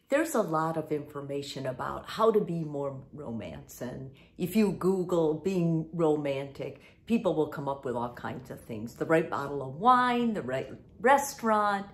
There's a lot of information about how to be more romance. And if you Google being romantic, people will come up with all kinds of things. The right bottle of wine, the right restaurant,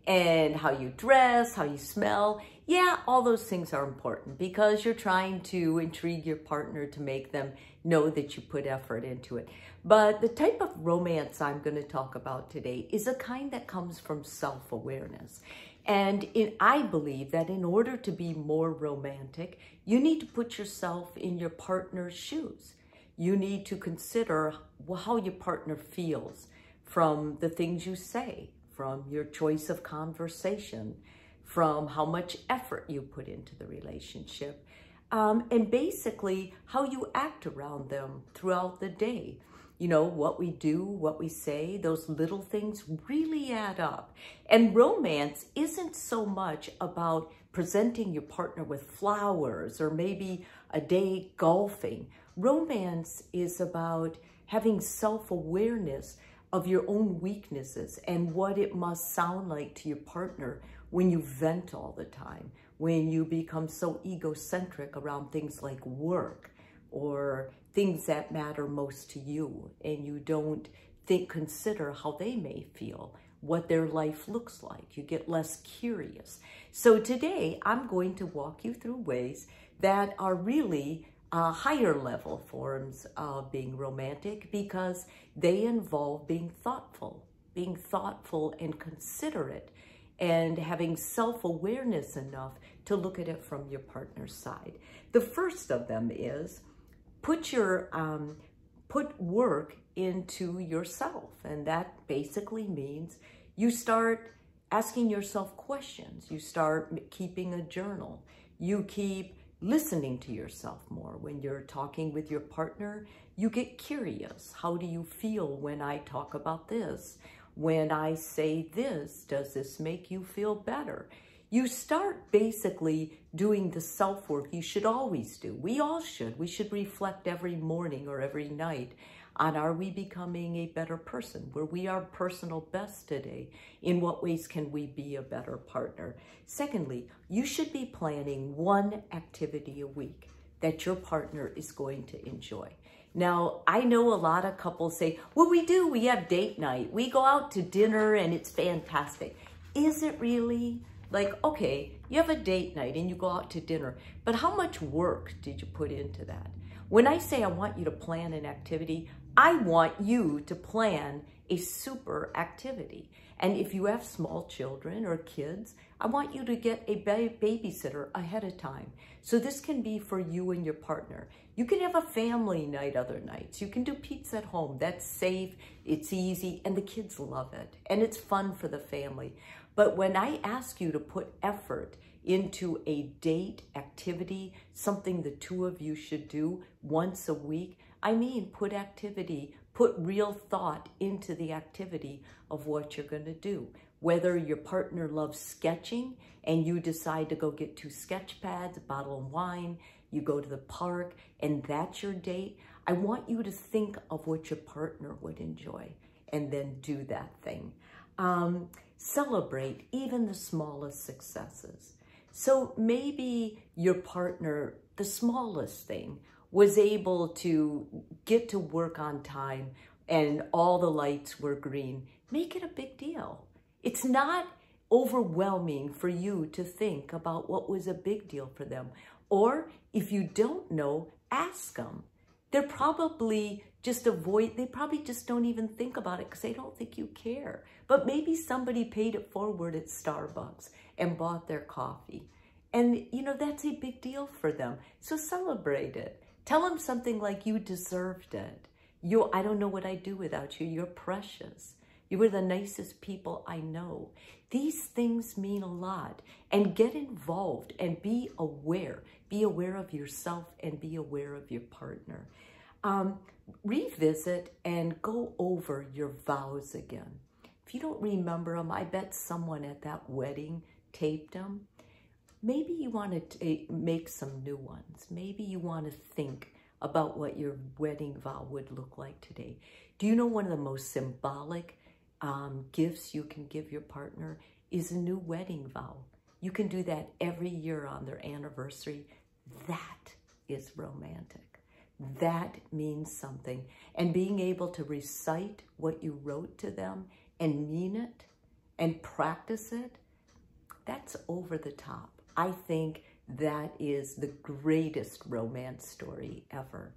and how you dress, how you smell. Yeah, all those things are important because you're trying to intrigue your partner to make them know that you put effort into it. But the type of romance I'm going to talk about today is a kind that comes from self-awareness. And I believe that in order to be more romantic, you need to put yourself in your partner's shoes. You need to consider how your partner feels from the things you say, from your choice of conversation, from how much effort you put into the relationship, and basically how you act around them throughout the day. You know, what we do, what we say, those little things really add up. And romance isn't so much about presenting your partner with flowers or maybe a day golfing. Romance is about having self-awareness of your own weaknesses and what it must sound like to your partner when you vent all the time, when you become so egocentric around things like work or things that matter most to you, and you don't consider how they may feel, what their life looks like. You get less curious. So today I'm going to walk you through ways that are really higher level forms of being romantic because they involve being thoughtful and considerate and having self-awareness enough to look at it from your partner's side. The first of them is put work into yourself. And that basically means you start asking yourself questions. You start keeping a journal. You keep listening to yourself more. When you're talking with your partner, you get curious. How do you feel when I talk about this? When I say this, does this make you feel better? You start basically doing the self-work you should always do. We all should. We should reflect every morning or every night on, are we becoming a better person? Were we our personal best today? In what ways can we be a better partner? Secondly, you should be planning one activity a week that your partner is going to enjoy. Now, I know a lot of couples say, well, we have date night. We go out to dinner and it's fantastic. Is it really? Like, okay, you have a date night and you go out to dinner, but how much work did you put into that? When I say I want you to plan an activity, I want you to plan a super activity. And if you have small children or kids, I want you to get a babysitter ahead of time. So this can be for you and your partner. You can have a family night other nights. You can do pizza at home. That's safe, it's easy, and the kids love it. And it's fun for the family. But when I ask you to put effort into a date activity, something the two of you should do once a week, I mean put real thought into the activity of what you're going to do. Whether your partner loves sketching and you decide to go get 2 sketch pads, a bottle of wine, you go to the park, and that's your date, I want you to think of what your partner would enjoy and then do that thing. Celebrate even the smallest successes. So maybe your partner, the smallest thing, was able to get to work on time and all the lights were green. Make it a big deal. It's not overwhelming for you to think about what was a big deal for them. Or if you don't know, ask them. They're probably they probably just don't even think about it because they don't think you care. But maybe somebody paid it forward at Starbucks and bought their coffee. And, you know, that's a big deal for them. So celebrate it. Tell them something like, you deserved it. I don't know what I'd do without you. You're precious. You were the nicest people I know. These things mean a lot. And get involved and be aware. Be aware of yourself and be aware of your partner. Revisit and go over your vows again. If you don't remember them, I bet someone at that wedding taped them. Maybe you want to make some new ones. Maybe you want to think about what your wedding vow would look like today. Do you know one of the most symbolic gifts you can give your partner is a new wedding vow? You can do that every year on their anniversary. That is romantic. That means something. And being able to recite what you wrote to them and mean it and practice it, that's over the top. I think that is the greatest romance story ever.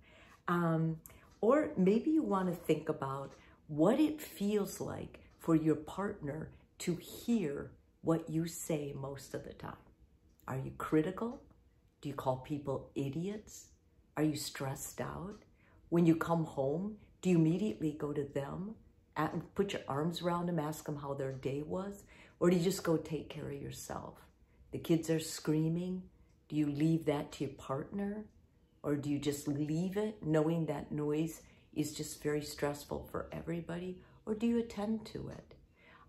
Or maybe you want to think about what it feels like for your partner to hear what you say most of the time. Are you critical? Do you call people idiots? Are you stressed out? When you come home, do you immediately go to them and put your arms around them, ask them how their day was? Or do you just go take care of yourself? The kids are screaming. Do you leave that to your partner? Or do you just leave it knowing that noise is just very stressful for everybody? Or do you attend to it?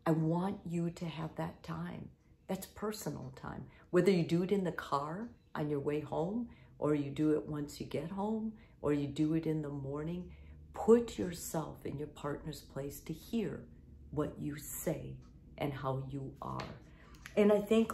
I want you to have that time. That's personal time. Whether you do it in the car on your way home, or you do it once you get home, or you do it in the morning, put yourself in your partner's place to hear what you say and how you are. And I think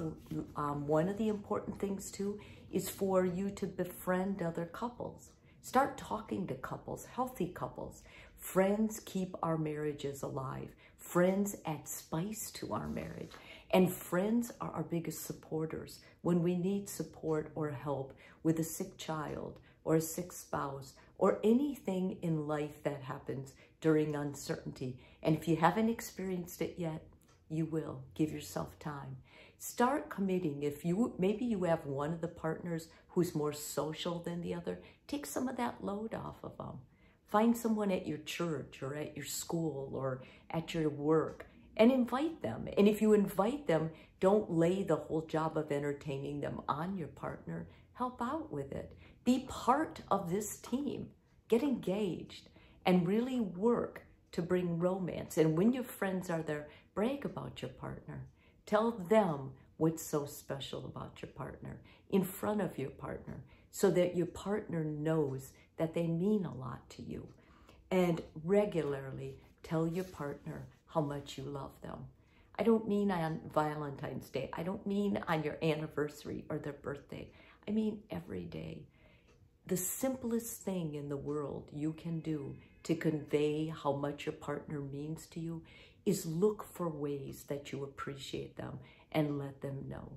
one of the important things too is for you to befriend other couples. Start talking to couples, healthy couples. Friends keep our marriages alive. Friends add spice to our marriage. And friends are our biggest supporters when we need support or help with a sick child or a sick spouse or anything in life that happens during uncertainty. And if you haven't experienced it yet, you will. Give yourself time. Start committing. If maybe you have one of the partners who's more social than the other, take some of that load off of them. Find someone at your church or at your school or at your work and invite them. And if you invite them, don't lay the whole job of entertaining them on your partner. Help out with it. Be part of this team. Get engaged and really work to bring romance. And when your friends are there, brag about your partner. Tell them what's so special about your partner in front of your partner so that your partner knows that they mean a lot to you. And regularly tell your partner how much you love them. I don't mean on Valentine's Day. I don't mean on your anniversary or their birthday. I mean every day. The simplest thing in the world you can do to convey how much your partner means to you is look for ways that you appreciate them and let them know.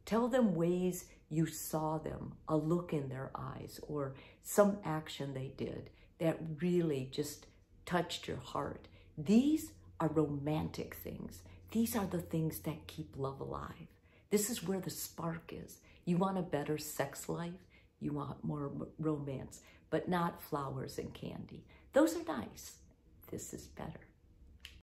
Tell them ways you saw them, a look in their eyes, or some action they did that really just touched your heart. These are romantic things. These are the things that keep love alive. This is where the spark is. You want a better sex life? You want more romance, but not flowers and candy. Those are nice. This is better.